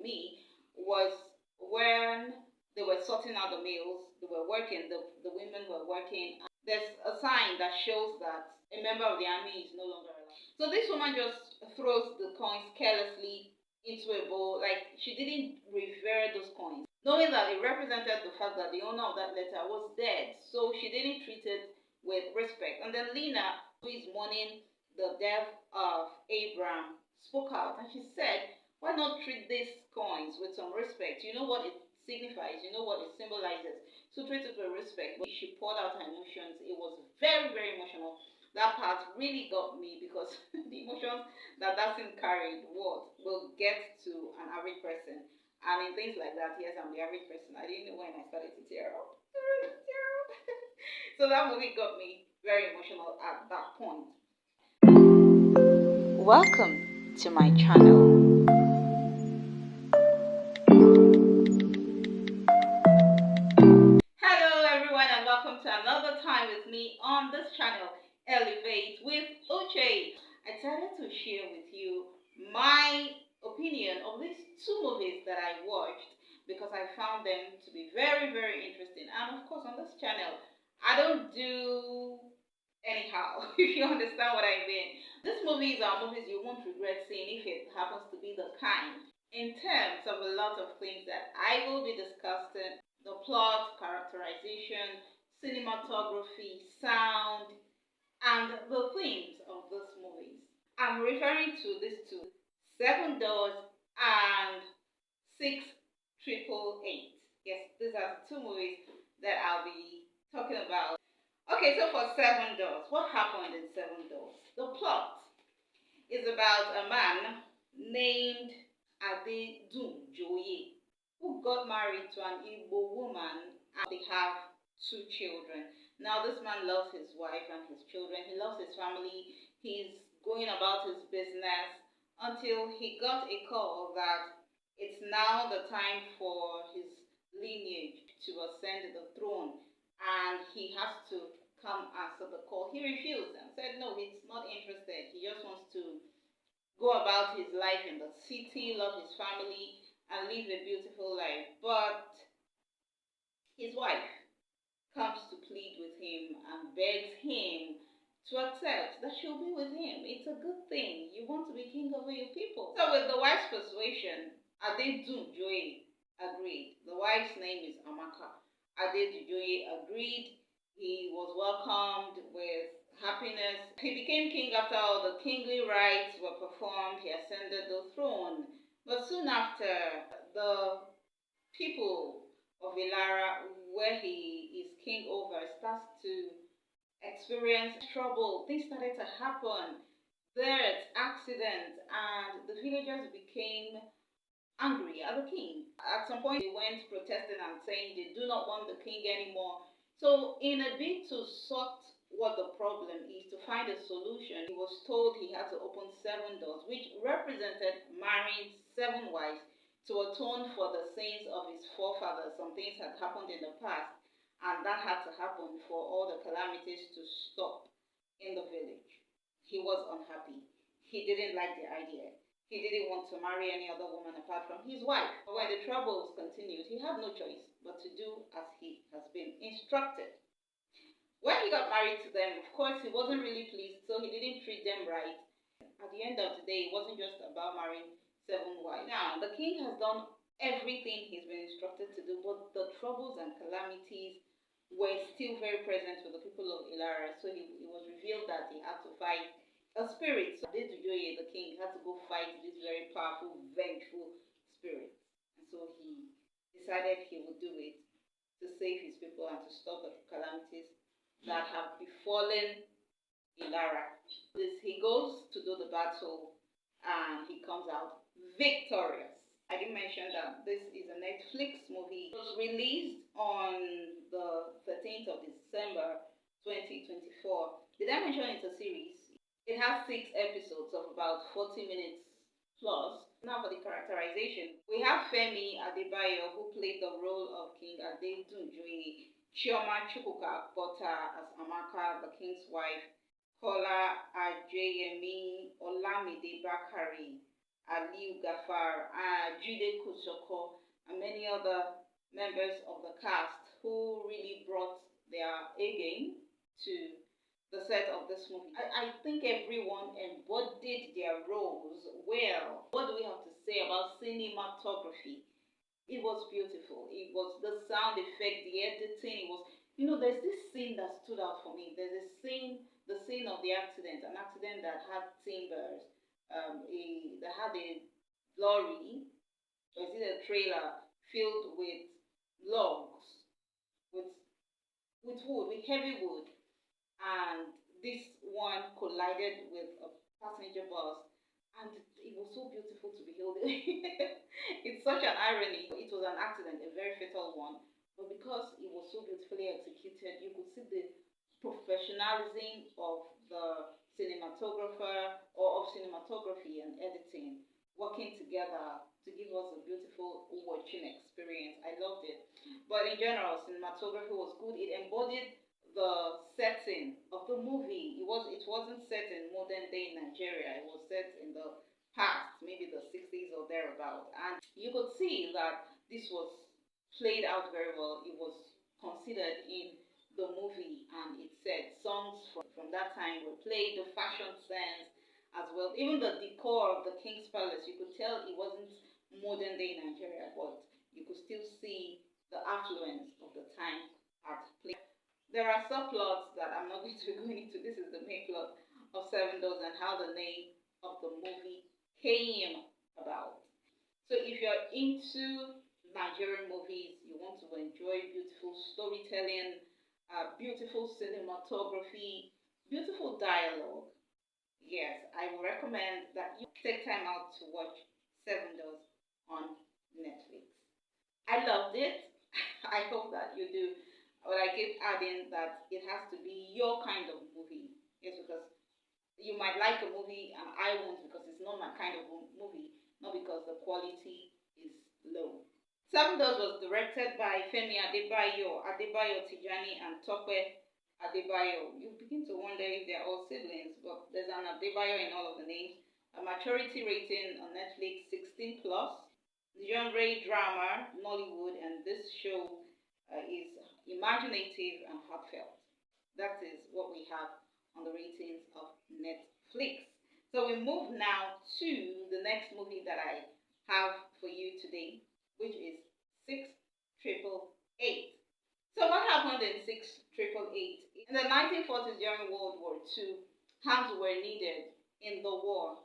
me was when they were sorting out the meals, they were working, the women were working. There's a sign that shows that a member of the army is no longer alive. So this woman just throws the coins carelessly into a bowl, like she didn't revere those coins, knowing that it represented the fact that the owner of that letter was dead. So she didn't treat it with respect. And then Lena, who is mourning the death of Abraham, spoke out and she said, why not treat these coins with some respect? You know what it signifies, you know what it symbolizes. So treat it with respect. But she poured out her emotions. It was very, very emotional. That part really got me because the emotions that scene carried will get to an average person. And in things like that, yes, I'm the average person. I didn't know when I started to tear up. So that movie got me very emotional at that point. Welcome to my channel. Hello everyone and welcome to another time with me on this channel, Elevate with Uche. I decided to share with you my opinion of these two movies that I watched because I found them to be very, very interesting. And of course on this channel, I don't do anyhow, if you understand what I mean. These movies are movies you won't regret seeing if it happens to be the kind. In terms of a lot of things that I will be discussing, the plot, characterization, cinematography, sound, and the themes of these movies. I'm referring to these two, Seven Doors and Six Triple Eight. Yes, these are the two movies that I'll be talking about. Okay, so for Seven Doors, what happened in Seven Doors? The plot is about a man named Adedunjoye who got married to an Igbo woman and they have two children. Now this man loves his wife and his children. He loves his family. He's going about his business until he got a call that it's now the time for his lineage to ascend the throne and he has to come answer the call. He refused and said no, he's not interested. He just wants to go about his life in the city, love his family, and live a beautiful life. But his wife comes to plead with him and begs him to accept that she'll be with him. It's a good thing. You want to be king over your people. So with the wife's persuasion, Adedunjoye agreed. The wife's name is Amaka. Adedunjoye agreed. He was welcomed with happiness. He became king after all the kingly rites were performed. He ascended the throne. But soon after, the people of Ilara, where he is king over, starts to experience trouble. Things started to happen. Deaths, accidents, and the villagers became angry at the king. At some point, they went protesting and saying they do not want the king anymore. So, in a bid to sort what the problem is, to find a solution, he was told he had to open 7 doors, which represented marrying 7 wives to atone for the sins of his forefathers. Some things had happened in the past, and that had to happen for all the calamities to stop in the village. He was unhappy. He didn't like the idea. He didn't want to marry any other woman apart from his wife. But when the troubles continued, he had no choice but to do as he has been instructed. When he got married to them, of course, he wasn't really pleased, so he didn't treat them right. At the end of the day, it wasn't just about marrying 7 wives. Now, the king has done everything he's been instructed to do, but the troubles and calamities were still very present with the people of Ilara. So it was revealed that he had to fight a spirit. So Adedujoye, the king, had to go fight this very powerful, vengeful spirit. And so he decided he would do it to save his people and to stop the calamities that have befallen Ilara. He goes to do the battle and he comes out victorious. I didn't mention that this is a Netflix movie. It was released on the 13th of December 2024. Did I mention it's a series? It has 6 episodes of about 40 minutes plus. Now for the characterization. We have Femi Adebayo, who played the role of King Adedunjoye, Chioma Chukwuka Bota as Amaka, the king's wife, Kola Ajayemi Olamide Bakari Aliu Gafar, Jude Kuchoko, and many other members of the cast who really brought their A game to the set of this movie. I think everyone embodied their roles well. What do we have to say about cinematography? It was beautiful. It was the sound effect, the editing. It was, there's this scene that stood out for me. There's a scene, the scene of the accident, an accident that had timbers, that had a lorry, or is it a trailer filled with logs, with wood, with heavy wood, and this one collided with a passenger bus, and it was so beautiful to behold. It's such an irony. It was an accident, a very fatal one, but because it was so beautifully executed, you could see the professionalism of the cinematographer or of cinematography and editing working together to give us a beautiful watching experience. I loved it. But in general, cinematography was good. It embodied the setting of the movie. It wasn't set in modern day Nigeria. It was set in the past, maybe the 60s or thereabout. And you could see that this was played out very well. It was considered in the movie, and it said songs from that time were played, the fashion sense as well. Even the decor of the King's Palace, you could tell it wasn't modern day Nigeria, but you could still see the affluence of the time at play. There are subplots that I'm not going to be going into. This is the main plot of Seven Doors and how the name of the movie came about. So if you're into Nigerian movies, you want to enjoy beautiful storytelling, beautiful cinematography, beautiful dialogue, yes, I would recommend that you take time out to watch Seven Doors on Netflix. I loved it. I hope that you do. But I keep adding that it has to be your kind of movie. Yes, because you might like a movie and I won't because it's not my kind of movie, not because the quality is low. Seven Doors was directed by Femi Adebayo Tijani, and Tope Adebayo. You begin to wonder if they're all siblings, but there's an Adebayo in all of the names. A maturity rating on Netflix 16 plus. Genre drama, Nollywood, and this show is imaginative and heartfelt. That is what we have on the ratings of Netflix. So we move now to the next movie that I have for you today, which is 6 888. So what happened in 6 888? In the 1940s during World War II, hands were needed in the war.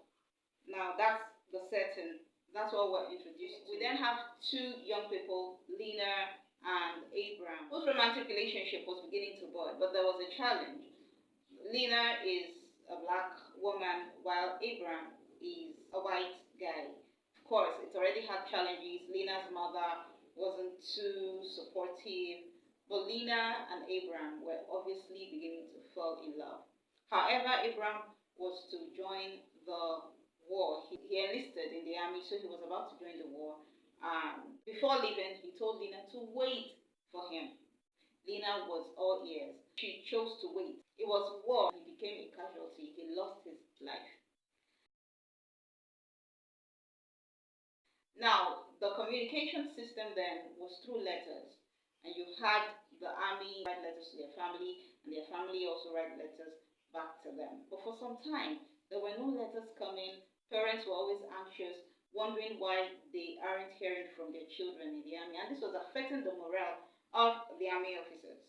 Now that's the setting. That's what we're introduced to. We then have two young people, Lena and Abraham, whose romantic relationship was beginning to bud, but there was a challenge. Lena is a black woman, while Abraham is a white guy. Of course, it already had challenges. Lena's mother wasn't too supportive, but Lena and Abraham were obviously beginning to fall in love. However, Abraham was to join the war. He enlisted in the army, so he was about to join the war. Before leaving, he told Lena to wait for him. Lena was all ears. She chose to wait. It was war. He became a casualty. He lost his life. Now, the communication system then was through letters. And you had the army write letters to their family, and their family also write letters back to them. But for some time, there were no letters coming. Parents were always anxious, wondering why they aren't hearing from their children in the army. And this was affecting the morale of the army officers.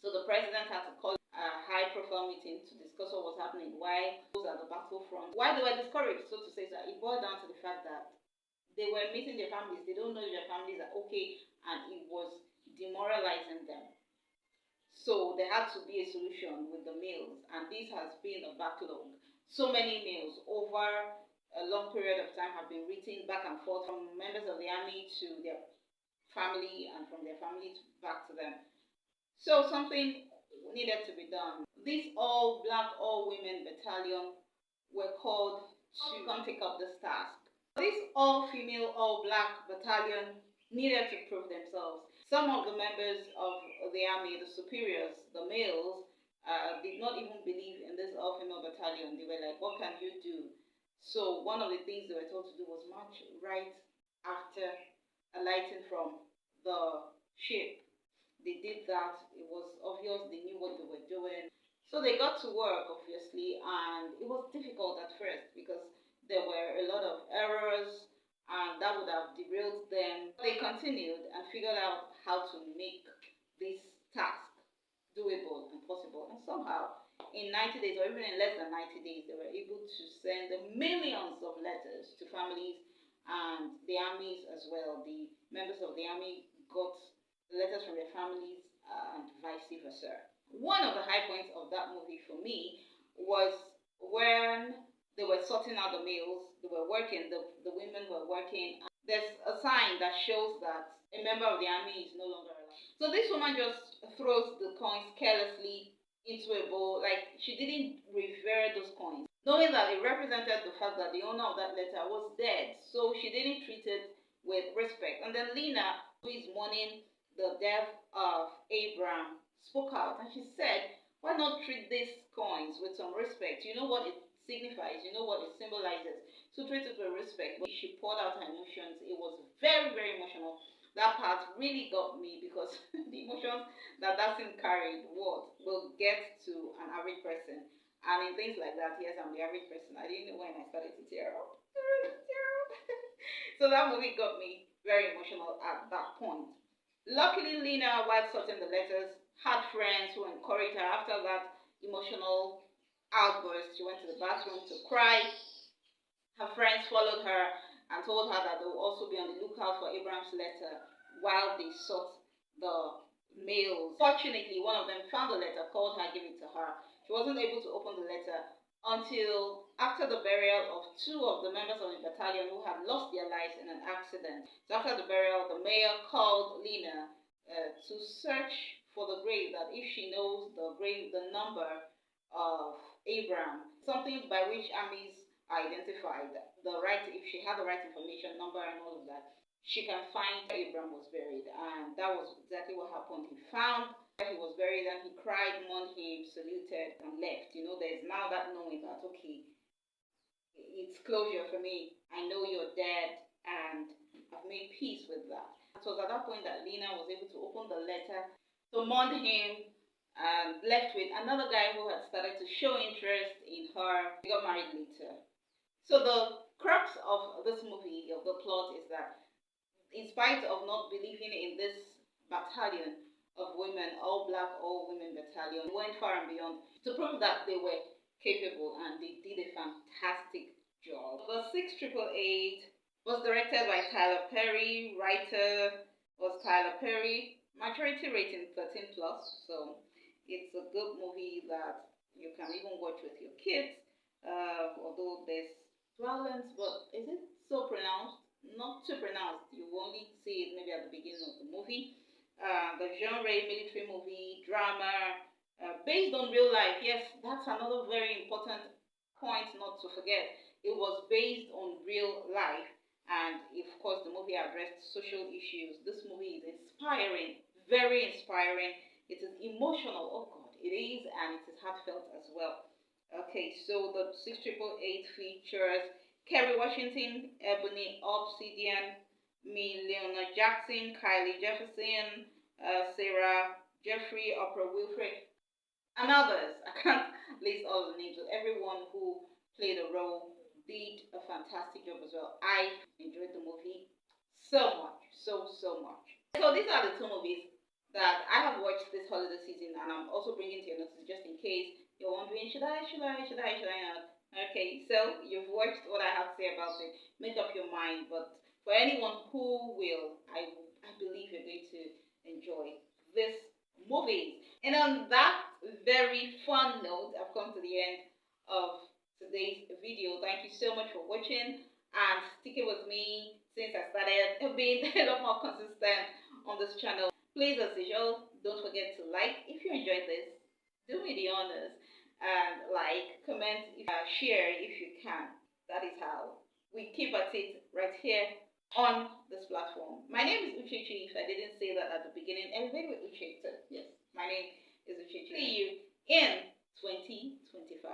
So the president had to call a high-profile meeting to discuss what was happening, why those at the battlefront, why they were discouraged, so to say. So it boiled down to the fact that they were meeting their families. They don't know if their families are okay, and it was demoralizing them. So there had to be a solution with the mails, and this has been a backlog. So many mails over a long period of time have been written back and forth from members of the army to their family and from their family back to them. So something needed to be done. This all black, all women battalion were called to come take up this task. This all female, all black battalion needed to prove themselves. Some of the members of the army, the superiors, the males, did not even believe in this all female battalion. They were like, what can you do? So one of the things they were told to do was march right after alighting from the ship. They did that. It was obvious they knew what they were doing. So they got to work, obviously, and it was difficult at first because there were a lot of errors and that would have derailed them. They continued and figured out how to make this task doable and possible. And somehow, in 90 days, or even in less than 90 days, they were able to send millions of letters to families and the armies as well. The members of the army got letters from their families and vice versa. One of the high points of that movie for me was when they were sorting out the mails, they were working, the women were working. There's a sign that shows that a member of the army is no longer alive. So this woman just throws the coins carelessly into a bowl, like she didn't revere those coins, knowing that it represented the fact that the owner of that letter was dead. So she didn't treat it with respect. And then Lena, who is mourning the death of Abraham, spoke out and she said, why not treat these coins with some respect? You know what it signifies, you know what it symbolizes. So treat it with respect. When she poured out her emotions, it was very, very emotional. That part really got me because the emotions that scene carried will get to an average person. And in things like that, yes, I'm the average person. I didn't know when I started to tear up. So that movie got me very emotional at that point. Luckily, Lena, while sorting the letters, had friends who encouraged her after that emotional outburst. She went to the bathroom to cry. Her friends followed her and told her that they will also be on the lookout for Abraham's letter while they sought the mails. Fortunately, one of them found the letter, called her, gave it to her. She wasn't able to open the letter until after the burial of two of the members of the battalion who had lost their lives in an accident. So after the burial, the mayor called Lena to search for the grave, that if she knows the grave, the number of Abraham, something by which armies identified the right, if she had the right information, number and all of that, she can find where Abraham was buried. And that was exactly what happened. He found where he was buried and he cried, mourned him, saluted, and left. You know, there's now that knowing that, okay, it's closure for me. I know you're dead and I've made peace with that. It was at that point that Lena was able to open the letter to mourn him and left with another guy who had started to show interest in her. They got married later. So the crux of this movie, of the plot, is that in spite of not believing in this battalion of women, all black, all women battalion, went far and beyond to prove that they were capable and they did a fantastic job. The 6888 was directed by Tyler Perry, writer was Tyler Perry, maturity rating 13 plus, so it's a good movie that you can even watch with your kids, although there's violence, but is it so pronounced? Not too pronounced. You only see it maybe at the beginning of the movie. The genre, military movie, drama, based on real life. Yes, that's another very important point not to forget. It was based on real life, and of course, the movie addressed social issues. This movie is inspiring, very inspiring. It is emotional. Oh God, it is, and it is heartfelt as well. Okay, so the 6888 features Kerry Washington, Ebony Obsidian, me, Leona Jackson, Kylie Jefferson, Sarah Jeffrey, Oprah Winfrey, and others. I can't list all the names, but everyone who played a role did a fantastic job as well. I enjoyed the movie so much, so much. So these are the two movies that I have watched this holiday season, and I'm also bringing to your notice just in case you're wondering, should I not? Okay, so you've watched what I have to say about it. Make up your mind. But for anyone who will, I believe you're going to enjoy this movie. And on that very fun note, I've come to the end of today's video. Thank you so much for watching and sticking with me since I started being a lot more consistent on this channel. Please, as usual, don't forget to like if you enjoyed this. Do me the honors and like, comment, share if you can. That is how we keep at it right here on this platform. My name is Uchechi. If I didn't say that at the beginning, everybody with Uchechi. Yes, my name is Uchechi. See you in 2025.